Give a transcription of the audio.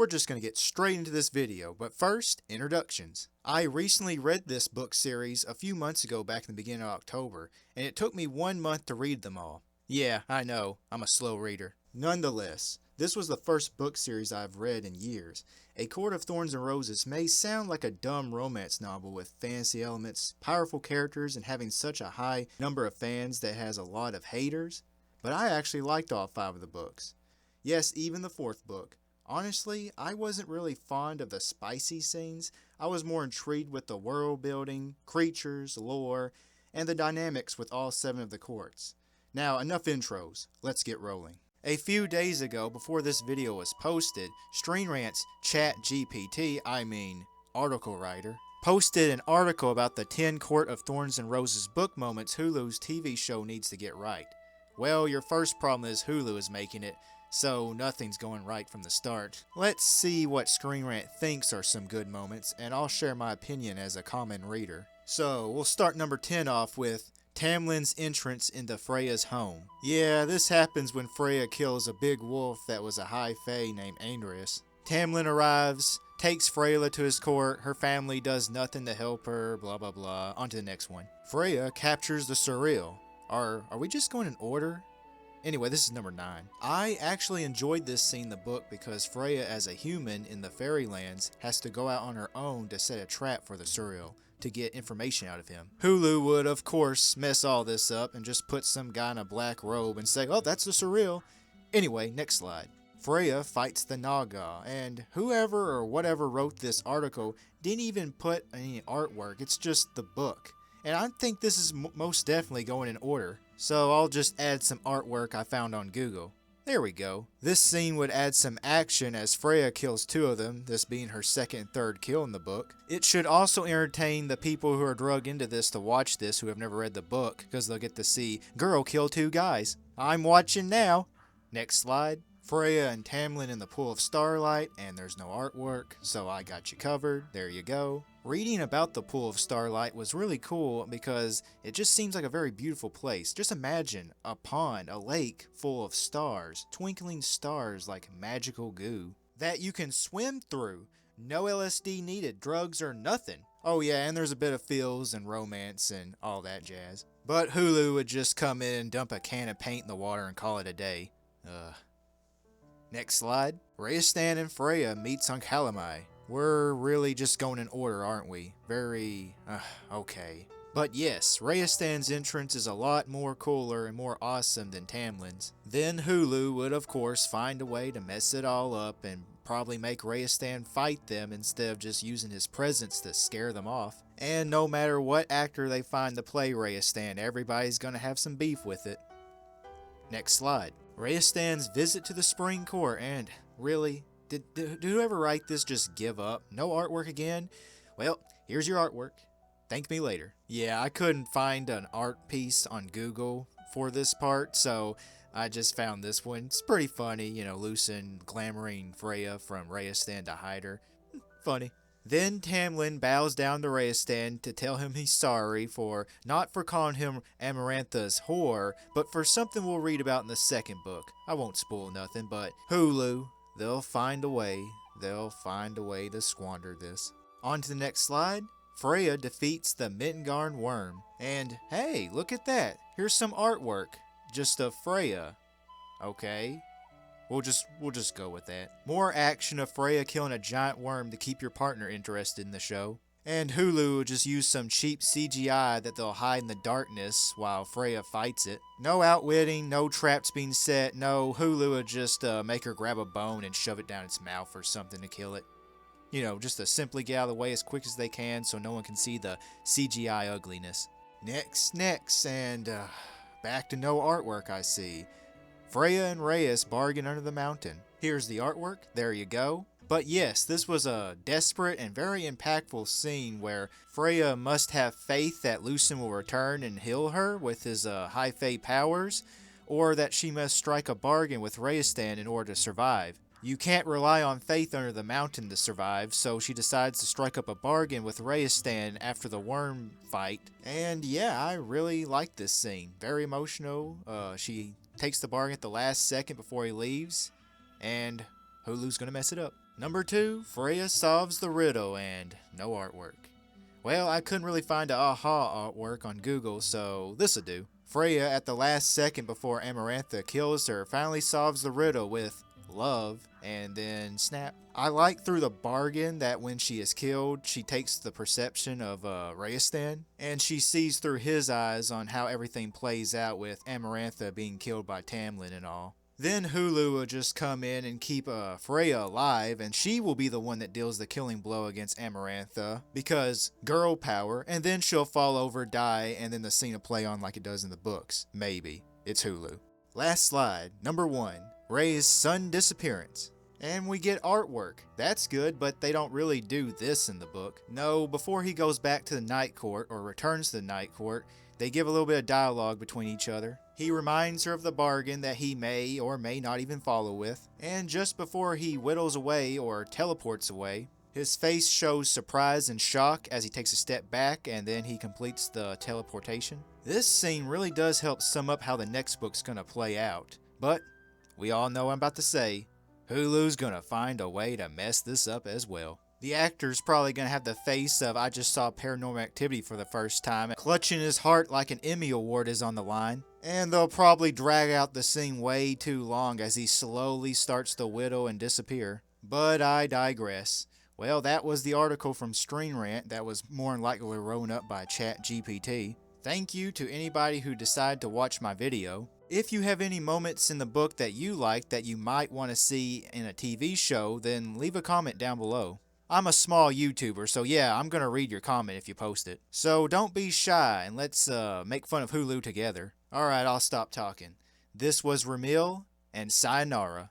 we're just going to get straight into this video, but first, introductions. I recently read this book series a few months ago back in the beginning of October, and it took me 1 month to read them all. Yeah, I know, I'm a slow reader. Nonetheless, this was the first book series I've read in years. A Court of Thorns and Roses may sound like a dumb romance novel with fantasy elements, powerful characters, and having such a high number of fans that has a lot of haters, but I actually liked all 5 of the books. Yes, even the 4th book. Honestly, I wasn't really fond of the spicy scenes. I was more intrigued with the world building, creatures, lore, and the dynamics with all 7 of the courts. Now, enough intros. Let's get rolling. A few days ago, before this video was posted, Stream Rant's ChatGPT, article writer, posted an article about the 10 Court of Thorns and Roses book moments Hulu's TV show needs to get right. Well, your first problem is Hulu is making it, so nothing's going right from the start. Let's see what Stream Rant thinks are some good moments, and I'll share my opinion as a common reader. So, we'll start number 10 off with Tamlin's entrance into Freya's home. Yeah, this happens when Freya kills a big wolf that was a high fae named Andreas. Tamlin arrives, takes Freya to his court, her family does nothing to help her, blah blah blah. On to the next one. Freya captures the Surreal. Are we just going in order? Anyway, this is number 9. I actually enjoyed this scene in the book because Freya as a human in the fairylands has to go out on her own to set a trap for the Surreal to get information out of him. Hulu would, of course, mess all this up and just put some guy in a black robe and say, oh, that's the Surreal. Anyway, next slide. Freya fights the Naga, and whoever or whatever wrote this article didn't even put any artwork, it's just the book. And I think this is most definitely going in order, so I'll just add some artwork I found on Google. There we go. This scene would add some action as Freya kills 2 of them, this being her 2nd and 3rd kill in the book. It should also entertain the people who are drugged into this to watch this who have never read the book, because they'll get to see girl kill 2 guys. I'm watching now. Next slide. Freya and Tamlin in the Pool of Starlight, and there's no artwork, so I got you covered. There you go. Reading about the Pool of Starlight was really cool because it just seems like a very beautiful place. Just imagine a pond, a lake full of stars, twinkling stars like magical goo that you can swim through. No LSD needed, drugs or nothing. Oh yeah, and there's a bit of feels and romance and all that jazz. But Hulu would just come in and dump a can of paint in the water and call it a day. Next slide. Rhysand and Freya meets on Calamai. We're really just going in order, aren't we? Very, okay. But yes, Rhysand's entrance is a lot more cooler and more awesome than Tamlin's. Then Hulu would of course find a way to mess it all up and probably make Rhysand fight them instead of just using his presence to scare them off. And no matter what actor they find to play Rhysand, everybody's gonna have some beef with it. Next slide. Rhysand's visit to the Spring Court, and really, did whoever write this just give up? No artwork again? Well, here's your artwork. Thank me later. Yeah, I couldn't find an art piece on Google for this part, so I just found this one. It's pretty funny, you know, Lucen glamoring Freya from Rhysand to hide her. Funny. Then Tamlin bows down to Rhysand to tell him he's sorry not for calling him Amarantha's whore, but for something we'll read about in the 2nd book. I won't spoil nothing, but Hulu, they'll find a way to squander this. On to the next slide. Freya defeats the Midgard worm. And hey, look at that. Here's some artwork. Just of Freya. Okay. We'll just go with that. More action of Freya killing a giant worm to keep your partner interested in the show. And Hulu will just use some cheap CGI that they'll hide in the darkness while Freya fights it. No outwitting, no traps being set, no, Hulu will just make her grab a bone and shove it down its mouth or something to kill it. You know, just to simply get out of the way as quick as they can so no one can see the CGI ugliness. Next, and back to no artwork I see. Freya and Reyes bargain under the mountain. Here's the artwork, there you go. But yes, this was a desperate and very impactful scene where Freya must have faith that Lucen will return and heal her with his high fae powers, or that she must strike a bargain with Rhysand in order to survive. You can't rely on faith under the mountain to survive, so she decides to strike up a bargain with Rhysand after the worm fight. And yeah, I really like this scene. Very emotional. She takes the bargain at the last second before he leaves, and Hulu's gonna mess it up. Number 2, Freya solves the riddle and no artwork. Well, I couldn't really find a aha artwork on Google, so this'll do. Freya, at the last second before Amarantha kills her, finally solves the riddle with love, and then snap. I like through the bargain that when she is killed, she takes the perception of Rhysand, and she sees through his eyes on how everything plays out with Amarantha being killed by Tamlin and all. Then Hulu will just come in and keep Freya alive, and she will be the one that deals the killing blow against Amarantha, because girl power, and then she'll fall over, die, and then the scene will play on like it does in the books. Maybe. It's Hulu. Last slide, number 1, Ray's sudden disappearance. And we get artwork. That's good, but they don't really do this in the book. No, before he goes back to the Night Court, or returns to the Night Court, they give a little bit of dialogue between each other. He reminds her of the bargain that he may or may not even follow with, and just before he whittles away or teleports away, his face shows surprise and shock as he takes a step back and then he completes the teleportation. This scene really does help sum up how the next book's gonna play out, but we all know what I'm about to say. Hulu's gonna find a way to mess this up as well. The actor's probably gonna have the face of I just saw Paranormal Activity for the first time, clutching his heart like an Emmy Award is on the line. And they'll probably drag out the scene way too long as he slowly starts to whittle and disappear. But I digress. Well, that was the article from Screen Rant that was more than likely written up by ChatGPT. Thank you to anybody who decided to watch my video. If you have any moments in the book that you like that you might want to see in a TV show, then leave a comment down below. I'm a small YouTuber, so yeah, I'm gonna read your comment if you post it. So don't be shy and let's make fun of Hulu together. Alright, I'll stop talking. This was Rmile, and sayonara.